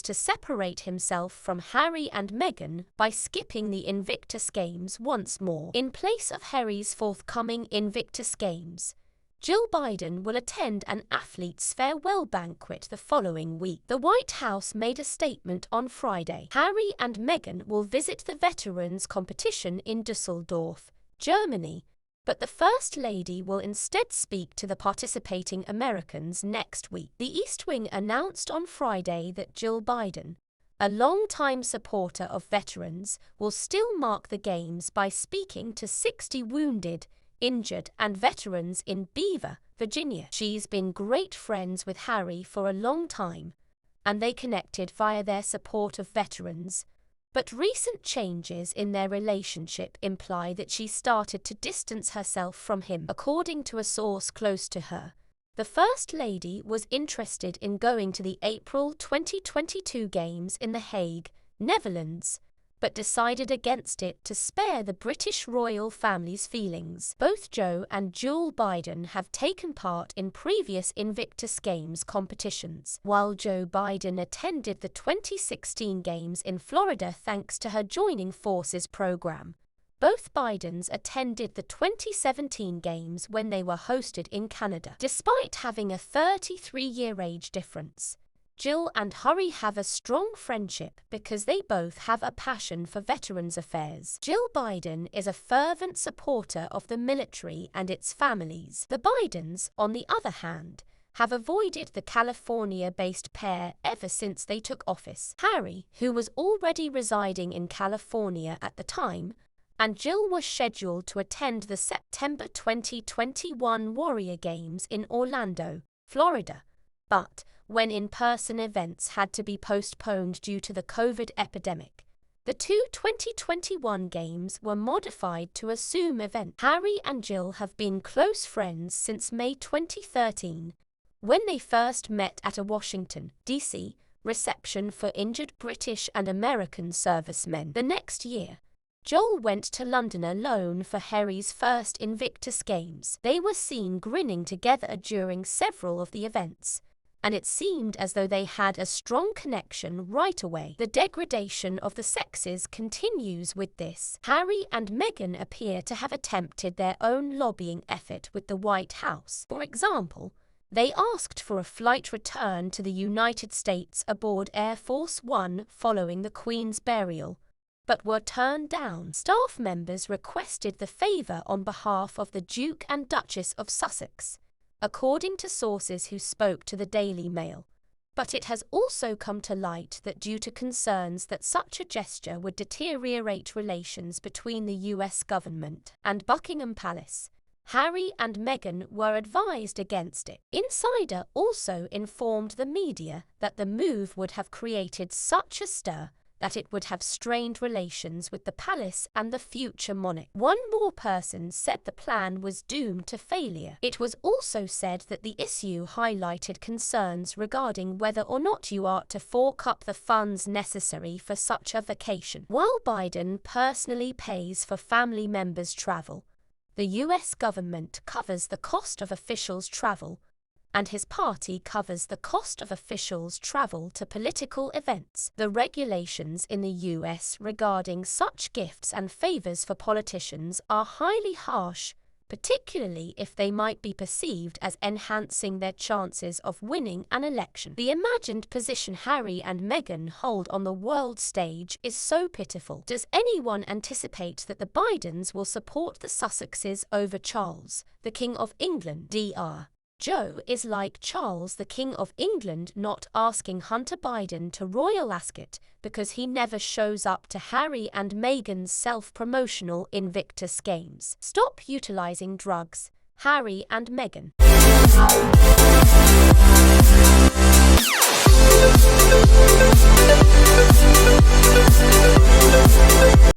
continues to separate himself from Harry and Meghan by skipping the Invictus Games once more. In place of Harry's forthcoming Invictus Games, Jill Biden will attend an athlete's farewell banquet the following week. The White House made a statement on Friday. Harry and Meghan will visit the veterans competition in Düsseldorf, Germany, but the First Lady will instead speak to the participating Americans next week. The East Wing announced on Friday that Jill Biden, a longtime supporter of veterans, will still mark the Games by speaking to 60 wounded, injured and veterans in Beaver, Virginia. She's been great friends with Harry for a long time, and they connected via their support of veterans. But recent changes in their relationship imply that she started to distance herself from him. According to a source close to her, the First Lady was interested in going to the April 2022 Games in The Hague, Netherlands, but decided against it to spare the British royal family's feelings. Both Joe and Jill Biden have taken part in previous Invictus Games competitions. While Joe Biden attended the 2016 Games in Florida thanks to her Joining Forces program, both Bidens attended the 2017 Games when they were hosted in Canada. Despite having a 33-year age difference, Jill and Harry have a strong friendship because they both have a passion for veterans affairs. Jill Biden is a fervent supporter of the military and its families. The Bidens, on the other hand, have avoided the California-based pair ever since they took office. Harry, who was already residing in California at the time, and Jill was scheduled to attend the September 2021 Warrior Games in Orlando, Florida, but when in-person events had to be postponed due to the COVID epidemic, the two 2021 Games were modified to a Zoom event. Harry and Jill have been close friends since May 2013, when they first met at a Washington, D.C., reception for injured British and American servicemen. The next year, Joel went to London alone for Harry's first Invictus Games. They were seen grinning together during several of the events, and it seemed as though they had a strong connection right away. The degradation of the sexes continues with this. Harry and Meghan appear to have attempted their own lobbying effort with the White House. For example, they asked for a flight return to the United States aboard Air Force One following the Queen's burial, but were turned down. Staff members requested the favour on behalf of the Duke and Duchess of Sussex, according to sources who spoke to the Daily Mail. But it has also come to light that due to concerns that such a gesture would deteriorate relations between the US government and Buckingham Palace, Harry and Meghan were advised against it. Insider also informed the media that the move would have created such a stir that it would have strained relations with the palace and the future monarch. One more person said the plan was doomed to failure. It was also said that the issue highlighted concerns regarding whether or not you are to fork up the funds necessary for such a vacation. While Biden personally pays for family members' travel, the US government covers the cost of officials' travel, and his party covers the cost of officials' travel to political events. The regulations in the US regarding such gifts and favors for politicians are highly harsh, particularly if they might be perceived as enhancing their chances of winning an election. The imagined position Harry and Meghan hold on the world stage is so pitiful. Does anyone anticipate that the Bidens will support the Sussexes over Charles, the King of England? Dr. Joe is like Charles, the King of England, not asking Hunter Biden to royal ascot because he never shows up to Harry and Meghan's self-promotional Invictus Games. Stop utilizing drugs, Harry and Meghan.